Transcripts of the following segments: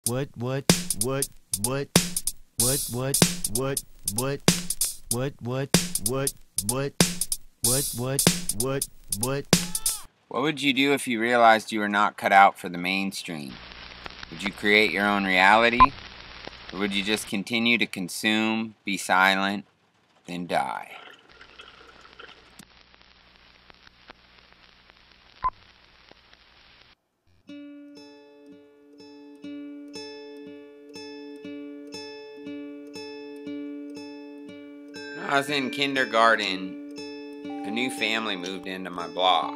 What? What would you do if you realized you were not cut out for the mainstream? Would you create your own reality? Or would you just continue to consume, be silent, then die? When I was in kindergarten, a new family moved into my block.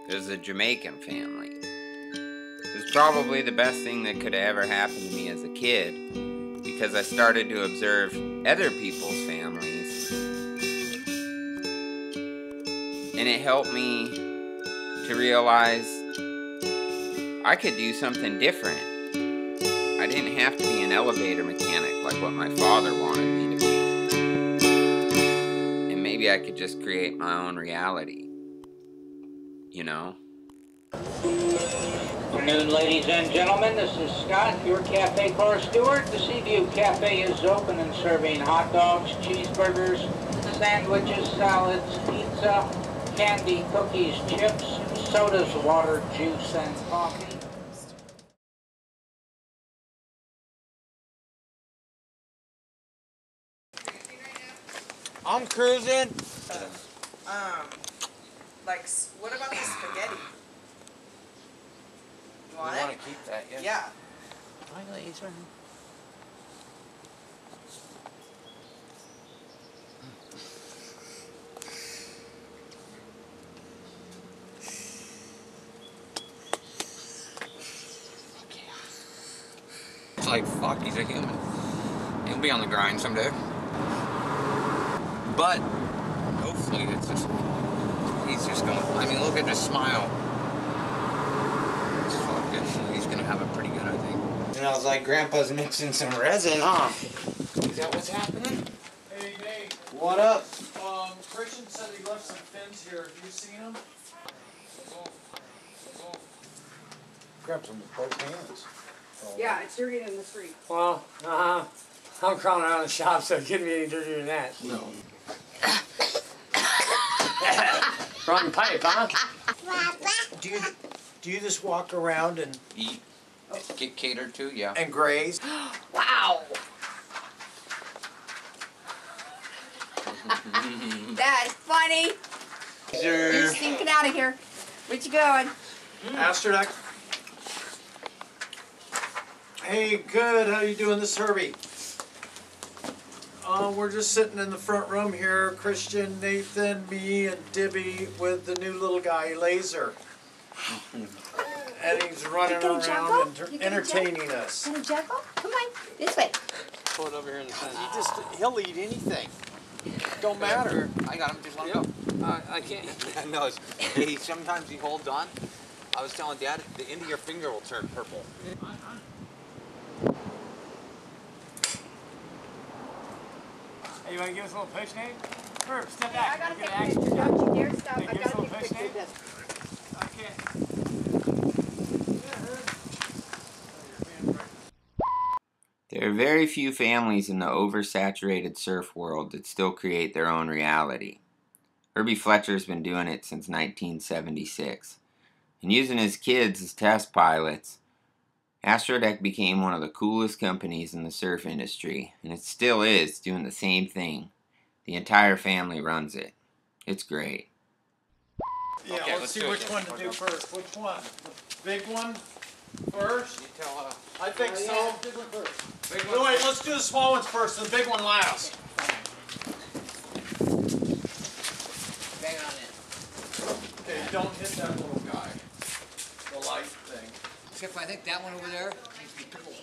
It was a Jamaican family. It was probably the best thing that could have ever happened to me as a kid, because I started to observe other people's families, and it helped me to realize I could do something different. I didn't have to be an elevator mechanic like what my father wanted me to be. And maybe I could just create my own reality, you know? Good afternoon, ladies and gentlemen. This is Scott, your cafe car steward. The Seaview Cafe is open and serving hot dogs, cheeseburgers, sandwiches, salads, pizza, candy, cookies, chips, sodas, water, juice, and coffee. I'm cruising. Like, what about the spaghetti? You want it? to keep that, yeah? Yeah. I know he's right. It's like, fuck, he's a human. He'll be on the grind someday. But, hopefully it's just, he's just gonna, I mean, look at his smile. It's fucking, he's gonna have it pretty good, I think. And I was like, Grandpa's mixing some resin, huh? Is that what's happening? Hey, Nate. What up? Christian said he left some fins here. Have you seen them? Grab some with both hands. Yeah, it's dirty in the street. Well, I'm crawling around the shop, so it couldn't be any dirtier than that. No. Wrong pipe, huh? Do you just walk around and Eat, get catered to, yeah. and graze? Wow! That's funny. You're stinking out of here. Where you going? Asterdeck. Hey, good. How you doing? This is Herbie. We're just sitting in the front room here. Christian, Nathan, me, and DIBI with the new little guy, Lazer. And he's running around and entertaining us. Want a jackal? Come on, this way. Pull it over here in the fence. He'll eat anything. Don't matter. I got him, just let him go. I can't. No, sometimes he holds on. I was telling Dad, the end of your finger will turn purple. Hey, you want to give us a little push, Nate? Herb, step I back. gotta Get take a action. picture. Don't you dare stop. Hey, I give us a gotta little take a push, picture of Nate. this. Okay. There are very few families in the oversaturated surf world that still create their own reality. Herbie Fletcher's been doing it since 1976. And using his kids as test pilots, Astrodeck became one of the coolest companies in the surf industry, and it still is doing the same thing. The entire family runs it. It's great. Yeah, Okay, let's see do it which then. one to do first. Which one? The big one first? You tell, I think so. Yeah, big one first. big No, wait, let's do the small ones first and the big one last. bang on it. Okay, don't hit that little guy. The light thing. Except I think that one over there needs to be pickled.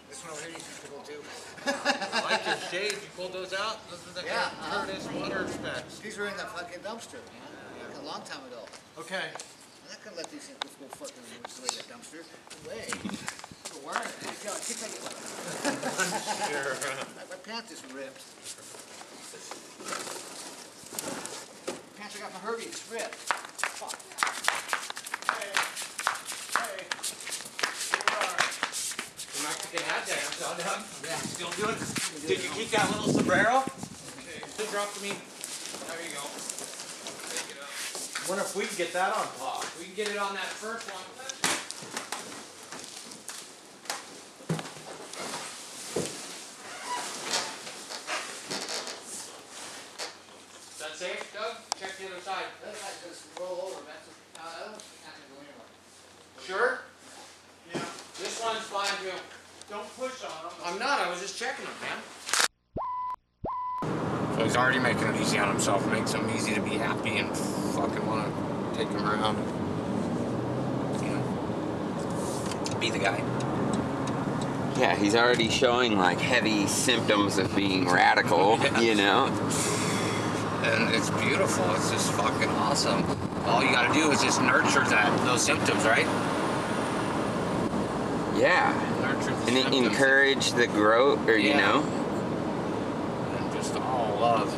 This one over here needs to be pickled too. I like your shades, you pulled those out? Those are the Yeah, Curtis water specs. These were in the fucking dumpster, man. Like a long time ago. Okay. I'm not gonna let these things go fucking away in the dumpster. No way. You're wearing it. Yeah, it kicks like it. Sure. My pants is ripped. Pants I got from Herbie, it's ripped. Fuck. Hey. Doug? Yeah. Still doing it? Did you keep that little sombrero? Just drop to me. There you go. Take it up. Wonder if we can get that on top. We can get it on that first one. Is that safe, Doug? Check the other side. Just roll over. That's I don't have to go anywhere. Sure? Yeah. This one's fine too. Don't push on them. I'm not, I was just checking them, man. So he's already making it easy on himself. Makes him easy to be happy and fucking want to take him around. You know, be the guy. Yeah, he's already showing like heavy symptoms of being radical, you know? And it's beautiful. It's just fucking awesome. All you gotta do is just nurture those symptoms, right? Yeah. Nurture the And symptoms. encourage the growth, or you know? And just all love.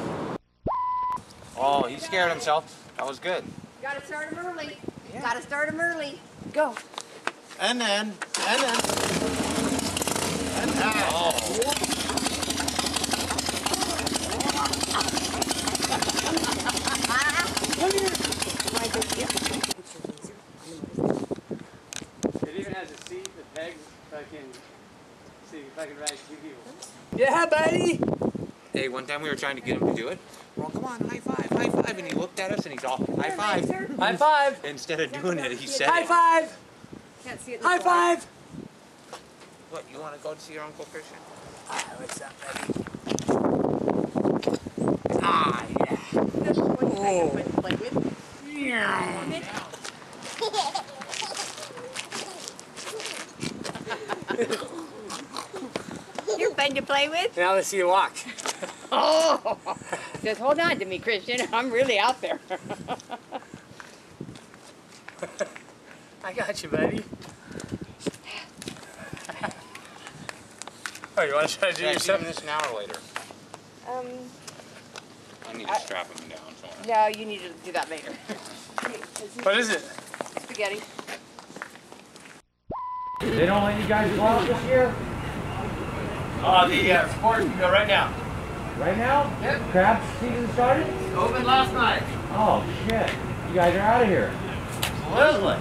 Oh, he scared himself. That was good. Gotta start him early. Gotta start him early. Go. And then. And that. Oh. It even has a seat, the pegs, so I can see if I can ride two people. Yeah, buddy! Hey, one time we were trying to get him to do it. Well, come on, high five, high five. And he looked at us and he's all, high five. High five! Instead of doing it, he said High it. five! Can't see it. High five! What, you want to go to see your Uncle Christian? What's up, buddy? Ah, yeah. Play with. You're fun to play with. Now let's see you walk. Oh! Just hold on to me, Christian. I'm really out there. I got you, buddy. Oh, you want to try to do Yeah, yourself? this now or later? I need to strap him down. So. No, you need to do that later. What is it? Spaghetti. They don't let you guys go out this year? The sport can go right now. Right now? Yep. Crab season started? Open last night. Oh, shit. You guys are out of here. Absolutely.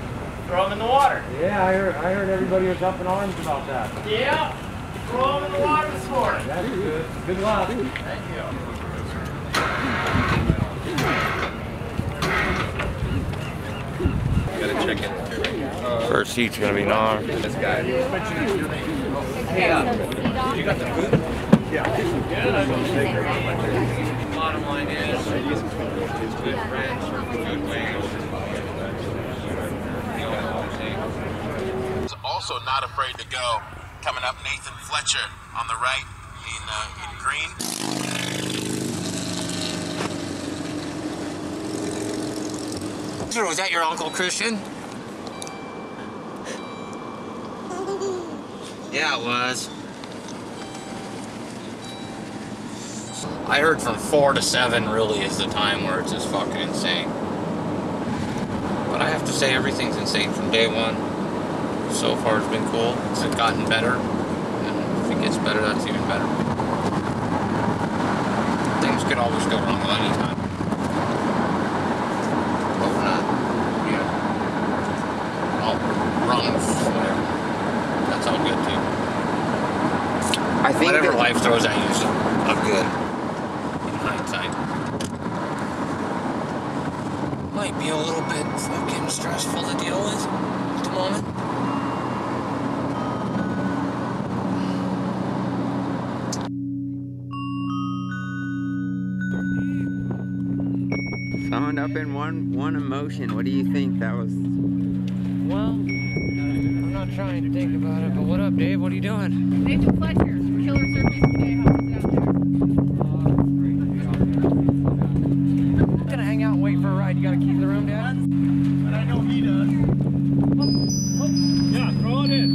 Throw them in the water. Yeah, I heard everybody was up in arms about that. Yeah. Throw them in the water this morning. That's good. Good luck. Thank you. Gotta check it. First heat's gonna be Nar. This guy. You got the food? Yeah. Bottom line is, good friends, good ways. Also not afraid to go. Coming up, Nathan Fletcher on the right in green. Was that your Uncle Christian? Yeah, it was. I heard from 4 to 7 really is the time where it's just fucking insane. But I have to say everything's insane from day one. So far it's been cool. It's gotten better. And if it gets better, that's even better. Things could always go wrong at any time. But we're not, you know, all wrong with whatever. That's all good too. I think Whatever that, life throws at you is a good in hindsight. Might be a little bit fucking stressful to deal with at the moment. summed up in one emotion. What do you think that was? Well, I'm not trying to think about it, but what up, Dave? What are you doing? Nathan Fletcher. We're killer surface today. How is it out there? I'm gonna hang out and wait for a ride. You got a key to the room, Dad? But I know he does. Yeah, throw it in.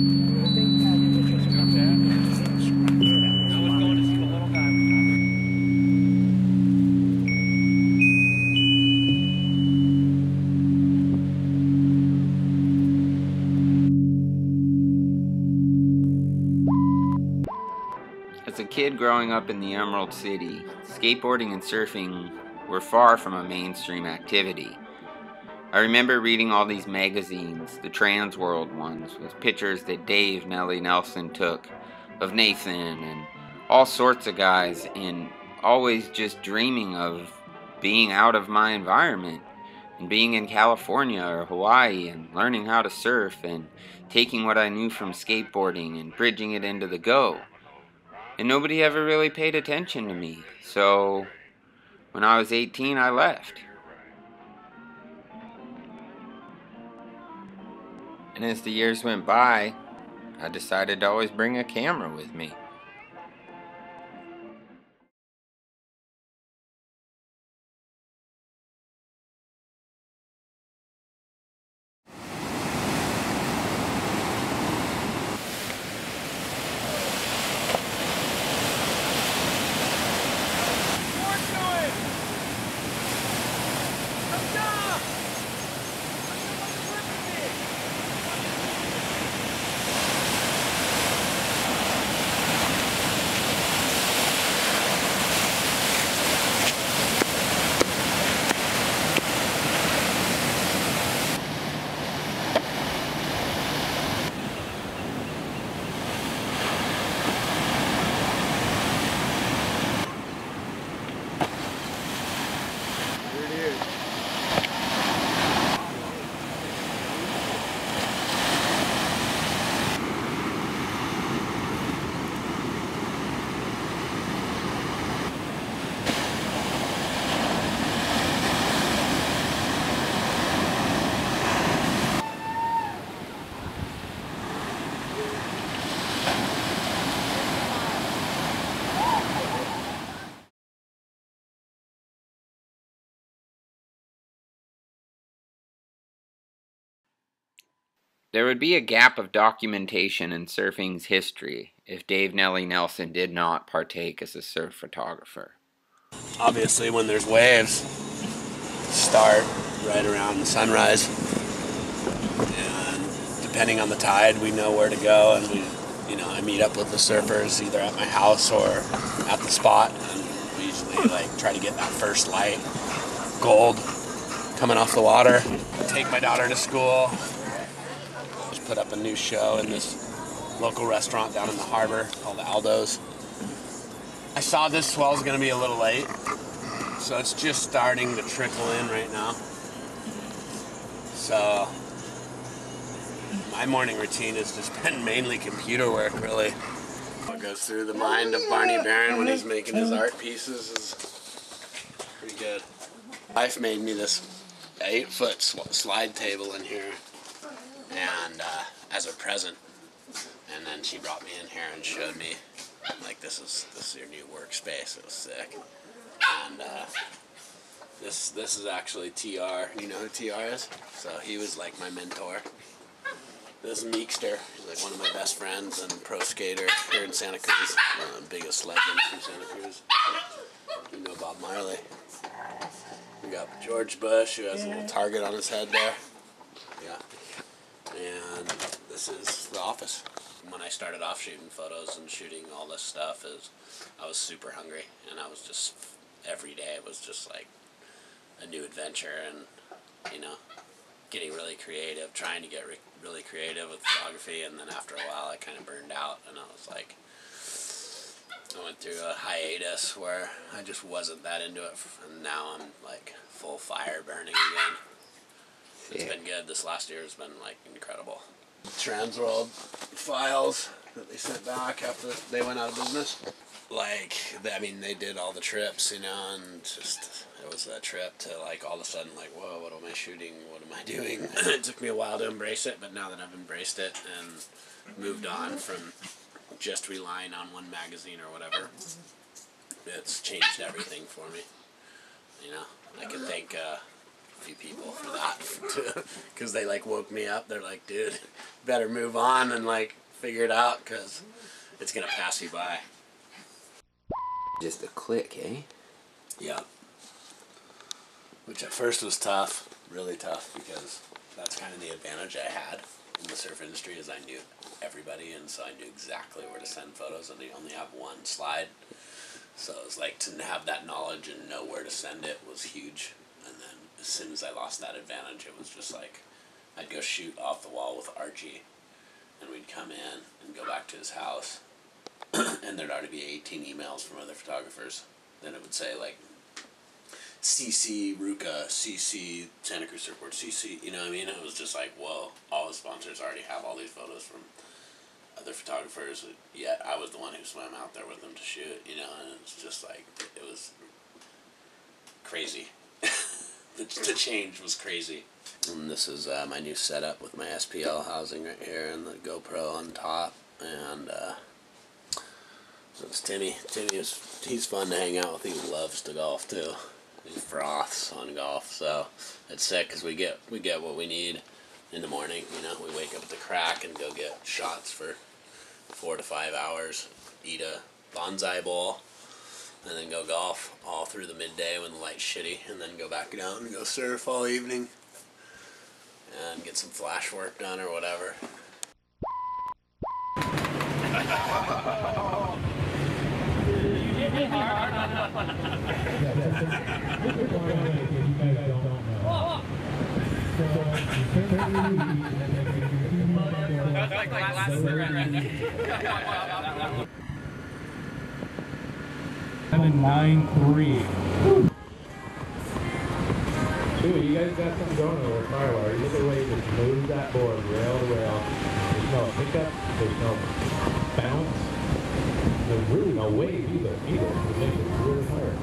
I was going to see the little guy. kid growing up in the Emerald City, skateboarding and surfing were far from a mainstream activity. I remember reading all these magazines, the Trans World ones, with pictures that Dave Nelly Nelson took of Nathan and all sorts of guys, and always just dreaming of being out of my environment and being in California or Hawaii and learning how to surf and taking what I knew from skateboarding and bridging it into the go. And nobody ever really paid attention to me, so when I was 18 I left. And as the years went by, I decided to always bring a camera with me. There would be a gap of documentation in surfing's history if Dave Nelly Nelson did not partake as a surf photographer. Obviously, when there's waves, start right around sunrise, and depending on the tide, we know where to go, and I meet up with the surfers either at my house or at the spot, and we usually try to get that first light, gold, coming off the water. Take my daughter to school. Put up a new show in this local restaurant down in the harbor called Aldo's. I saw this swell's gonna be a little late, so it's just starting to trickle in right now. So my morning routine has just been mainly computer work, really. What goes through the mind of Barney Barron when he's making his art pieces is pretty good. Wife made me this 8-foot slide table in here, and as a present, and then she brought me in here and showed me, this is your new workspace. It was sick. And this is actually TR. You know who TR is? So he was my mentor. This is Meekster. He's one of my best friends and pro skater here in Santa Cruz. One of the biggest legends from Santa Cruz. You know Bob Marley. We got George Bush, who has a little target on his head there. Yeah. And this is the office. When I started off shooting photos and shooting all this stuff, I was super hungry, and I was just, every day it was just a new adventure, and getting really creative, trying to get really creative with photography. And then after a while I kind of burned out, and I was I went through a hiatus where I just wasn't that into it, and now I'm full fire burning again. It's been good. This last year has been incredible. Transworld files that they sent back after they went out of business. They did all the trips, and just, it was a trip to all of a sudden whoa, what am I shooting? What am I doing? It took me a while to embrace it, but now that I've embraced it and moved on from just relying on one magazine or whatever, it's changed everything for me. I can thank a few people for that, because they woke me up. They're dude, better move on and figure it out, because it's gonna pass you by. Just a click, eh? Yeah. Which at first was tough, really tough, because that's kind of the advantage I had. in the surf industry is I knew everybody, and so I knew exactly where to send photos, and they only have one slide. So it was like to have that knowledge and know where to send it was huge. And then as soon as I lost that advantage, it was just like I'd go shoot off the wall with Archie, and we'd come in and go back to his house, and there'd already be 18 emails from other photographers. Then it would say like CC Ruka, CC Santa Cruz Surfboard, CC, you know what I mean? It was just like, whoa, all the sponsors already have all these photos from other photographers, yet I was the one who swam out there with them to shoot, you know, and it's just like, it was crazy. The change was crazy. And this is my new setup with my SPL housing right here and the GoPro on top, and so it's Timmy. He's fun to hang out with. He loves to golf too. He froths on golf, so it's sick because we get what we need in the morning. You know, we wake up at the crack and go get shots for 4 to 5 hours, eat a bonsai bowl, and then go golf all through the midday when the light's shitty, and then go back down and go surf all evening and get some flash work done or whatever. That's like the last cigarette right there. 793. Dude, you guys got something going on with Carla. Either way, just move that board rail to rail. There's no hiccup, there's no bounce. There's really no wave either. It makes it really hard.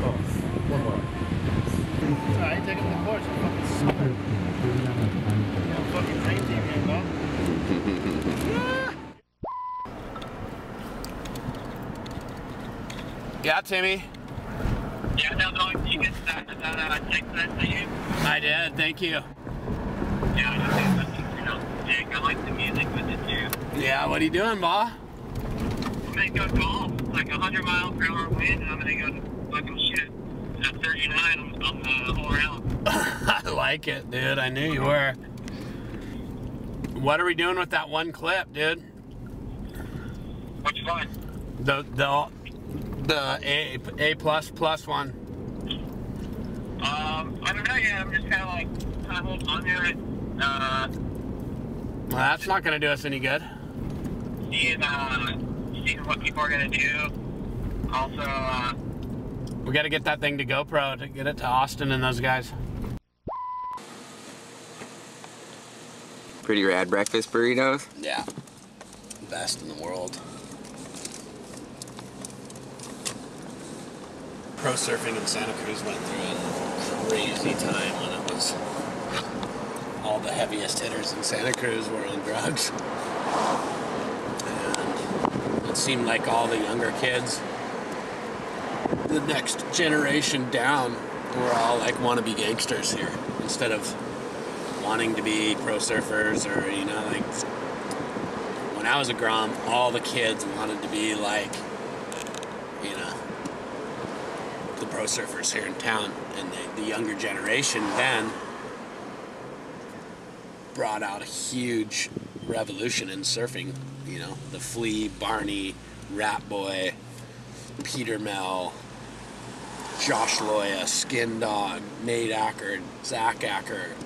Oh, one more. Alright, take him to course. I'm fucking stupid. Yeah, fucking crazy, man, bro. Yeah, Timmy. Yeah, no, you get that text that to you? I did, thank you. Yeah, I just Dick, I like the music with it too. Yeah, what are you doing, Ba? I'm gonna go golf. It's like 100 mile per hour wind, and I'm gonna go fucking shit at 39 on the whole round. I like it, dude. I knew you were. What are we doing with that one clip, dude? Which one? The A plus one. I don't know yet. I'm just kind of holding on to it. Well, that's not gonna do us any good. Seeing what people are gonna do. Also, we gotta get that thing to GoPro to get it to Austin and those guys. Pretty rad breakfast burritos? Yeah. Best in the world. Pro surfing in Santa Cruz went through a crazy time when it was all the heaviest hitters in Santa Cruz were on drugs. And it seemed like all the younger kids, the next generation down, were all like wannabe gangsters here instead of wanting to be pro surfers, or, you know, like when I was a Grom, all the kids wanted to be like, you know, the pro surfers here in town, and the younger generation then brought out a huge revolution in surfing. You know, the Flea, Barney, RATBOY, Peter Mel, Josh Loya, Skin Dog, Nate Acker, Zach Acker.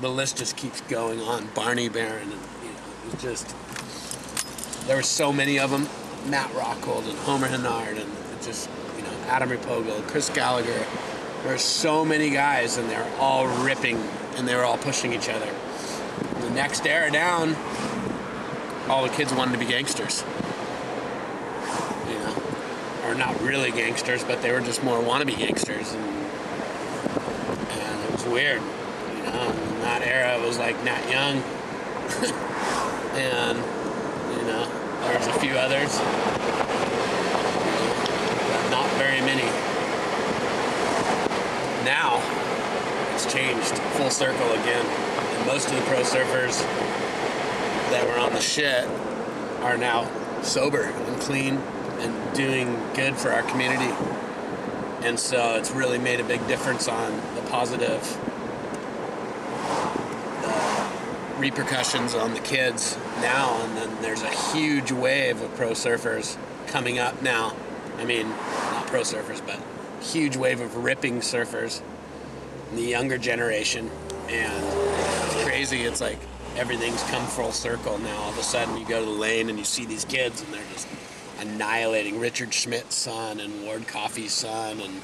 The list just keeps going on. Barney Barron, and, you know, it was just, there were so many of them. Matt Rockhold and Homer Henard, and it just, you know, Adam Ripogo, Chris Gallagher. There were so many guys, and they were all ripping, and they were all pushing each other. The next era down, all the kids wanted to be gangsters. You know, or not really gangsters, but they were just more wannabe gangsters, and it was weird. You know, in that era, it was like Nat Young, and, you know, there was a few others, but not very many. Now, it's changed full circle again. And most of the pro surfers that were on the shit are now sober and clean and doing good for our community. And so it's really made a big difference on the positive repercussions on the kids now, and then there's a huge wave of pro surfers coming up now. I mean, not pro surfers, but huge wave of ripping surfers in the younger generation. And it's crazy. It's like everything's come full circle now. All of a sudden you go to the lane and you see these kids and they're just annihilating Richard Schmidt's son and Ward Coffey's son and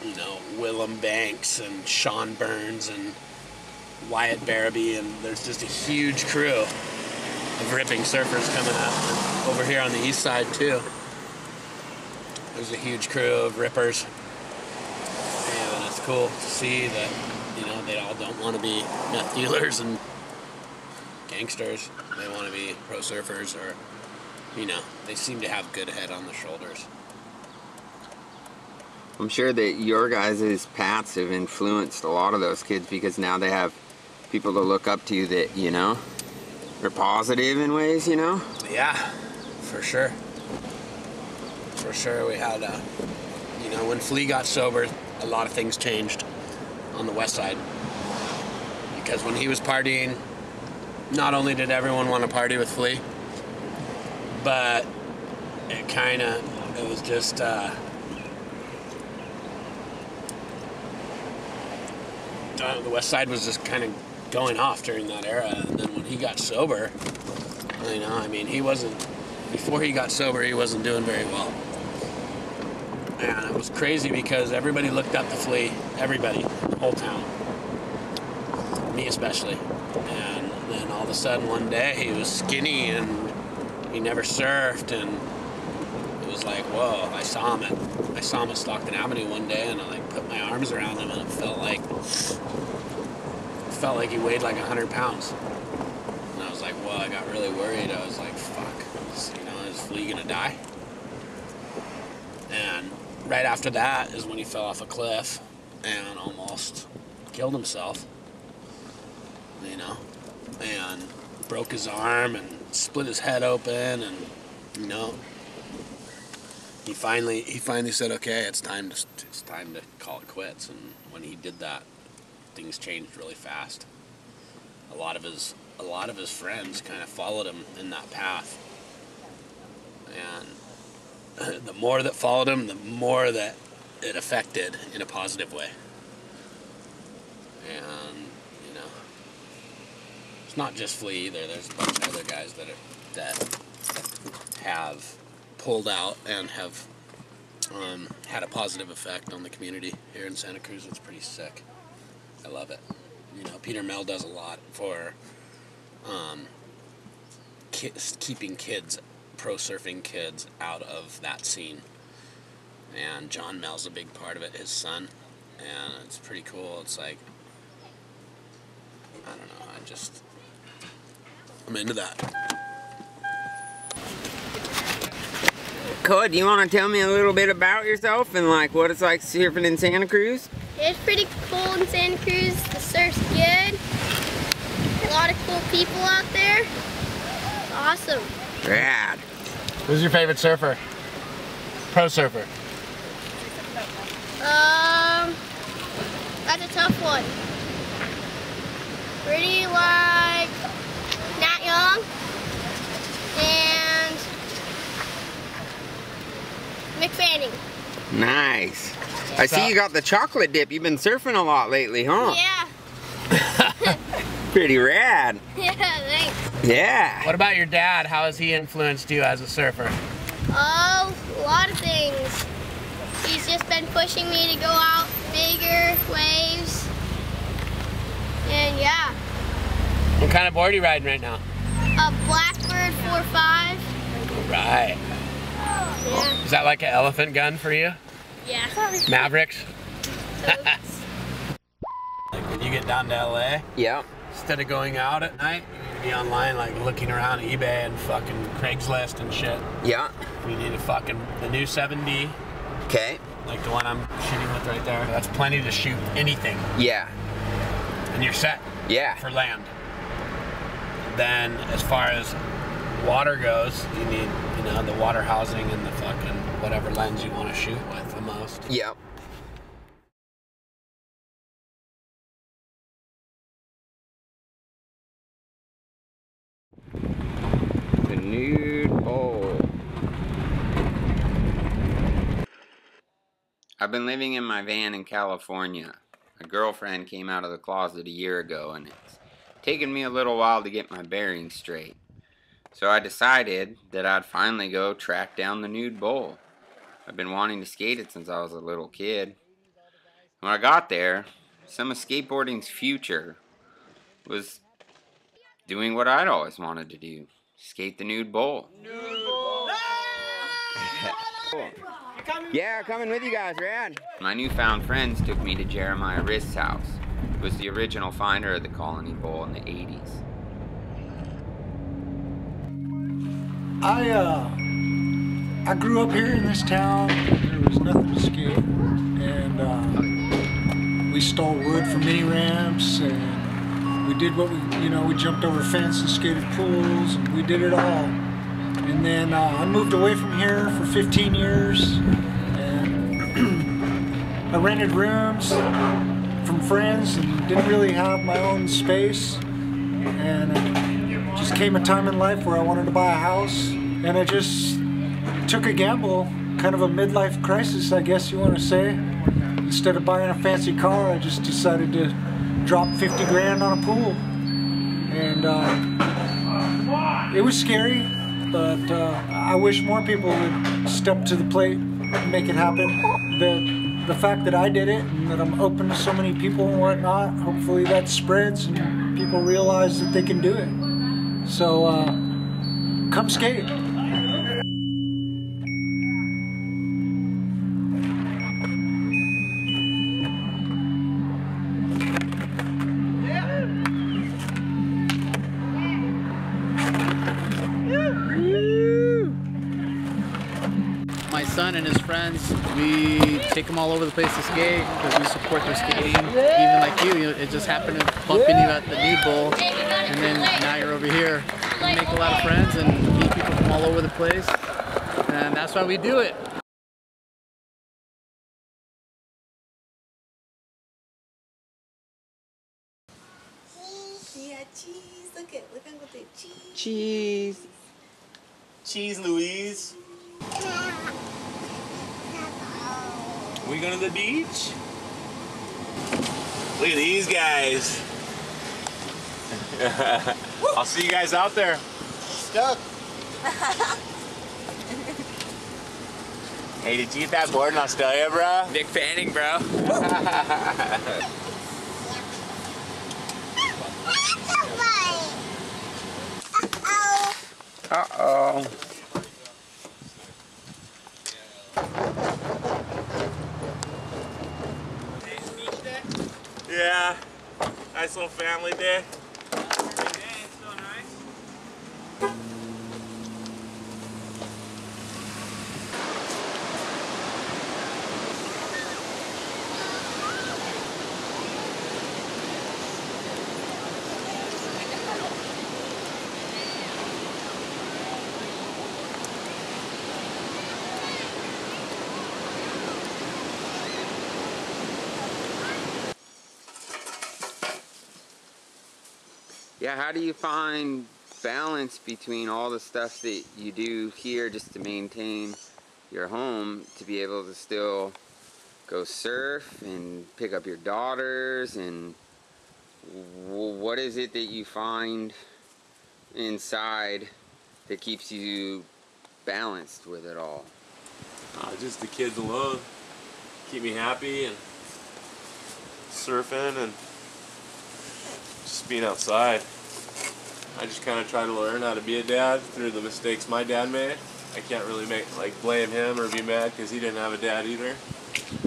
you know, Willem Banks and Sean Burns and Wyatt Barabee, and there's just a huge crew of ripping surfers coming up. And over here on the east side too, there's a huge crew of rippers, and it's cool to see that, you know, they all don't want to be meth dealers and gangsters. They want to be pro surfers, or, you know, they seem to have good head on their shoulders. I'm sure that your guys' paths have influenced a lot of those kids, because now they have people to look up to that, you know, are positive in ways, you know? Yeah, for sure. For sure. We had, you know, when Flea got sober, a lot of things changed on the west side. Because when he was partying, not only did everyone want to party with Flea, but it was just, the west side was just kind of going off during that era. And then when he got sober, you know, I mean, before he got sober, he wasn't doing very well. And it was crazy because everybody looked up to Flea, everybody, the whole town, me especially. And then all of a sudden one day he was skinny and he never surfed, and it was like, whoa. I saw him at Stockton Avenue one day, and I like put my arms around him, and it felt like he weighed like 100 pounds. And I was like, whoa, I got really worried. I was like, fuck, you know, is Flea gonna die? And right after that is when he fell off a cliff and almost killed himself, you know, and broke his arm and split his head open, and, you know, he finally said, okay, it's time to call it quits. And when he did that, things changed really fast. A lot of his friends kind of followed him in that path, and the more that followed him, the more that it affected in a positive way. And, you know, it's not just Flea either. There's a bunch of other guys that have pulled out and have had a positive effect on the community here in Santa Cruz. It's pretty sick. I love it. You know, Peter Mel does a lot for keeping kids, pro surfing kids, out of that scene. And John Mel's a big part of it, his son. And it's pretty cool. It's like, I don't know, I'm into that. Coy, do you want to tell me a little bit about yourself and like what it's like surfing in Santa Cruz? It's pretty cool in Santa Cruz. The surf's good. A lot of cool people out there. It's awesome. Rad. Who's your favorite surfer? Pro surfer? That's a tough one. Pretty like Nat Young and Mick Fanning. Nice. I see you got the chocolate dip. You've been surfing a lot lately, huh? Yeah. Pretty rad. Yeah, thanks. Yeah. What about your dad? How has he influenced you as a surfer? Oh, a lot of things. He's just been pushing me to go out bigger waves. And yeah. What kind of board are you riding right now? A Blackbird 4.5. Right. Yeah. Is that like an elephant gun for you? Yeah. Mavericks? Like when you get down to LA, yeah, instead of going out at night, you need to be online like looking around eBay and fucking Craigslist and shit. Yeah. We need the new 7D. Okay. Like the one I'm shooting with right there. That's plenty to shoot anything. Yeah. And you're set. Yeah. For land. Then as far as water goes, you need, you know, the water housing and the fucking whatever lens you want to shoot with the most. Yep. nude bowl. I've been living in my van in California. My girlfriend came out of the closet a year ago, and it's taken me a little while to get my bearings straight. So I decided that I'd finally go track down the nude bowl. I've been wanting to skate it since I was a little kid. When I got there, some of skateboarding's future was doing what I'd always wanted to do. Skate the nude bowl. Cool. Yeah, coming with you guys, Rad. My newfound friends took me to Jeremiah Rist's house, who was the original finder of the Colony Bowl in the 80s. I grew up here in this town. There was nothing to skate, and we stole wood from mini ramps, and we did what we jumped over fence and skated pools, and we did it all. And then I moved away from here for 15 years, and I rented rooms from friends and didn't really have my own space. And it just came a time in life where I wanted to buy a house, and I just took a gamble, kind of a midlife crisis, I guess you want to say. Instead of buying a fancy car, I just decided to drop 50 grand on a pool. And it was scary. But I wish more people would step to the plate and make it happen. The fact that I did it and that I'm open to so many people and whatnot, hopefully that spreads and people realize that they can do it. So come skate. My son and his friends, we take them all over the place to skate because we support their skating. Even like you, it just happened to bump into you at the nude bowl, and then now you're over here. We make a lot of friends and meet people from all over the place, and that's why we do it. Yeah, cheese. Look at the cheese. Cheese. Cheese, Louise. We going to the beach? Look at these guys. I'll see you guys out there. Stuck. Hey, did you get that board in Australia, bro? Big fanning, bro. Uh-oh. Yeah, nice little family day. Yeah, how do you find balance between all the stuff that you do here just to maintain your home, to be able to still go surf and pick up your daughters, and what is it that you find inside that keeps you balanced with it all? Just the kids alone keep me happy, and surfing and just being outside. I just kind of try to learn how to be a dad through the mistakes my dad made. I can't really blame him or be mad because he didn't have a dad either.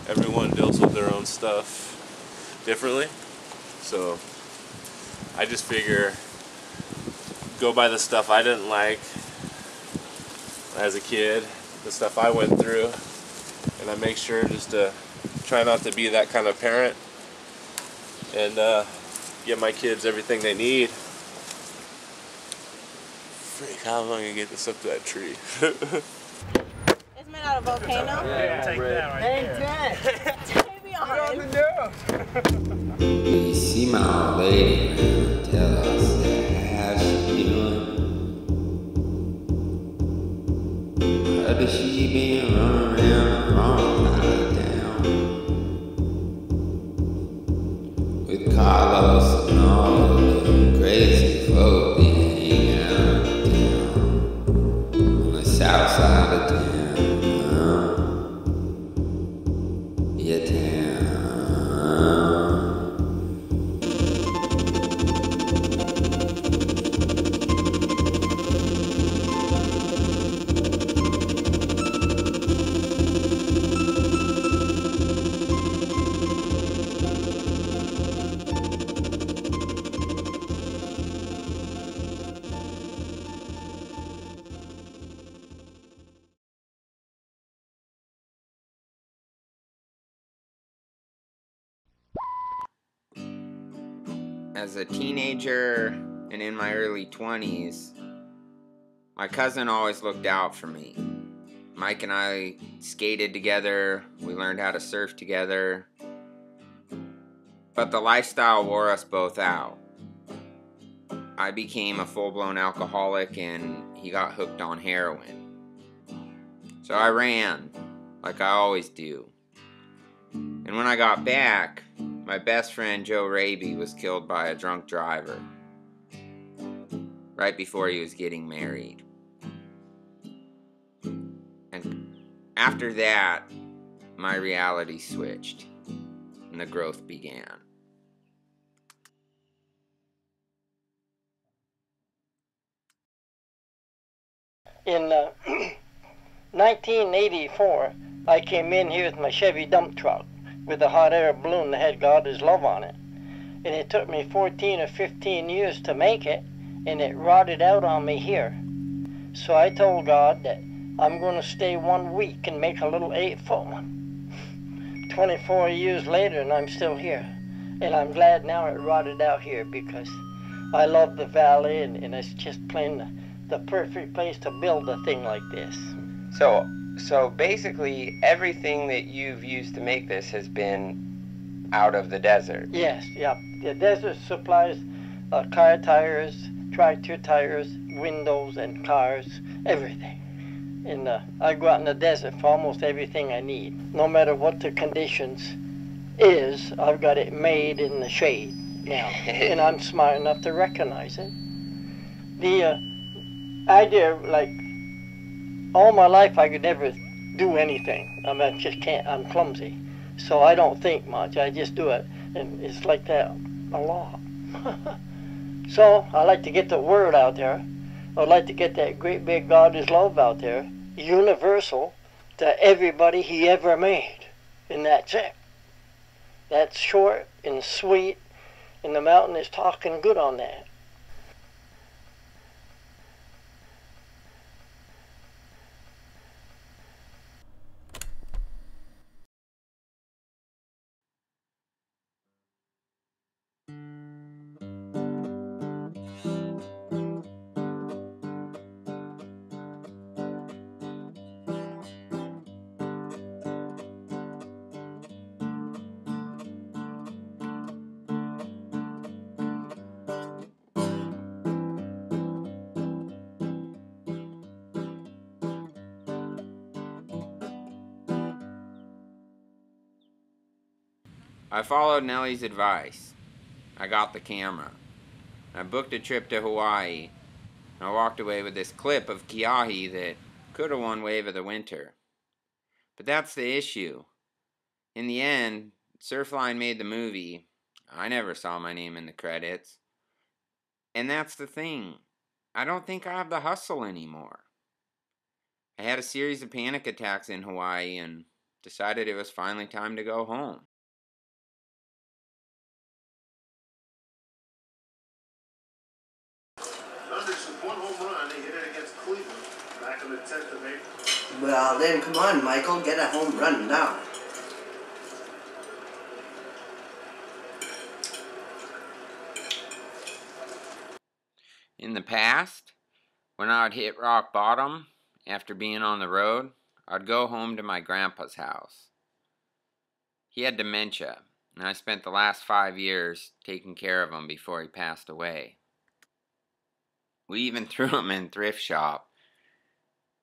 Everyone deals with their own stuff differently. So I just figure go by the stuff I didn't like as a kid, the stuff I went through, and I make sure just to try not to be that kind of parent and get my kids everything they need. Freak, how am I gonna get this up to that tree? It's made out of volcano? Yeah, take that right there. Take me on it. We see my lady tell us that how she doing. As a teenager and in my early 20s, my cousin always looked out for me. Mike and I skated together, we learned how to surf together, but the lifestyle wore us both out. I became a full-blown alcoholic and he got hooked on heroin. So I ran, like I always do. And when I got back, my best friend Joe REYES was killed by a drunk driver right before he was getting married. And after that, my reality switched and the growth began. In 1984, I came in here with my Chevy dump truck with a hot air balloon that had God Is Love on it. And it took me 14 or 15 years to make it, and it rotted out on me here. So I told God that I'm going to stay 1 week and make a little 8-foot one. 24 years later, and I'm still here. And I'm glad now it rotted out here because I love the valley, and it's just plain the perfect place to build a thing like this. So basically everything that you've used to make this has been out of the desert? Yes, yeah. The desert supplies car tires, tractor tires, windows and cars, everything. And I go out in the desert for almost everything I need. No matter what the conditions is, I've got it made in the shade now. And I'm smart enough to recognize it. The idea, like, all my life I could never do anything. I mean, I just can't, I'm clumsy. So I don't think much, I just do it. And it's like that a lot. So I like to get the word out there. I'd like to get that great big God Is Love out there, universal, to everybody He ever made. And that's it. That's short and sweet, and the mountain is talking good on that. I followed Nelly's advice. I got the camera. I booked a trip to Hawaii. I walked away with this clip of KIKO that could have won Wave of the Winter. But that's the issue. In the end, Surfline made the movie. I never saw my name in the credits. And that's the thing. I don't think I have the hustle anymore. I had a series of panic attacks in Hawaii and decided it was finally time to go home. One home run, they hit it against Cleveland back on the 10th of April. Well, then come on, Michael, get a home run now. In the past, when I'd hit rock bottom after being on the road, I'd go home to my grandpa's house. He had dementia, and I spent the last 5 years taking care of him before he passed away. We even threw him in thrift shop.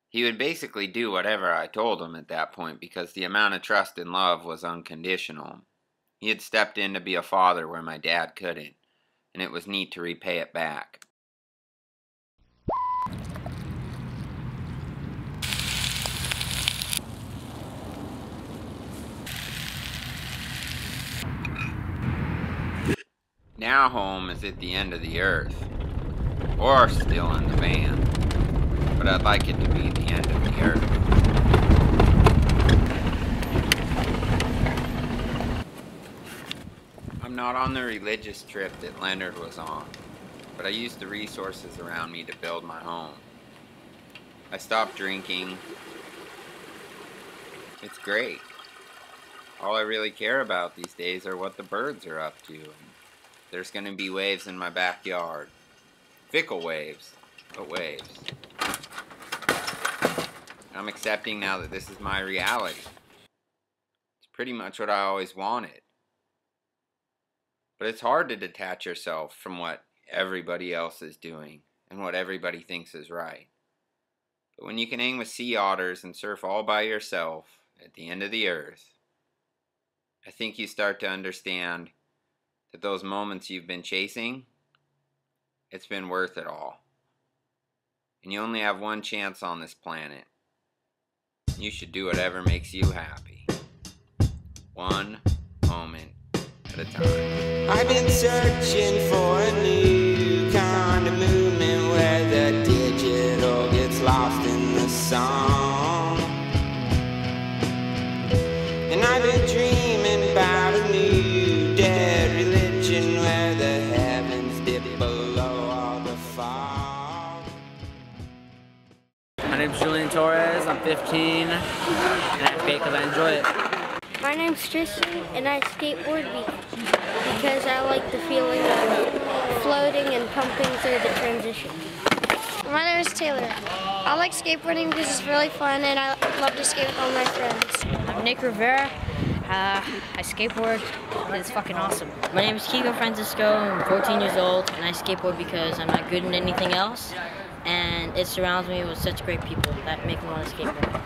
He would basically do whatever I told him at that point because the amount of trust and love was unconditional. He had stepped in to be a father where my dad couldn't, and it was neat to repay it back. Now home is at the end of the earth, or still in the van, but I'd like it to be the end of the earth. I'm not on the religious trip that Leonard was on, but I used the resources around me to build my home. I stopped drinking. It's great. All I really care about these days are what the birds are up to. there's going to be waves in my backyard. Fickle waves, but waves. I'm accepting now that this is my reality. It's pretty much what I always wanted. But it's hard to detach yourself from what everybody else is doing and what everybody thinks is right. But when you can hang with sea otters and surf all by yourself at the end of the earth, I think you start to understand that those moments you've been chasing, it's been worth it all. And you only have one chance on this planet. You should do whatever makes you happy. One moment at a time. I've been searching for a new kind of movement where the digital gets lost in the song. And I've been dreaming about a new dead religion where the heavens dip below all the fog. My name's Julian Torres, I'm 15, and I skate because I enjoy it. My name's Tristan, and I skateboard because I like the feeling of floating and pumping through the transition. My name is Taylor. I like skateboarding because it's really fun, and I love to skate with all my friends. I'm Nick Rivera. I skateboard because it's fucking awesome. My name is KIKO Francisco. I'm 14 years old, and I skateboard because I'm not good at anything else, and it surrounds me with such great people that make me want to skateboard.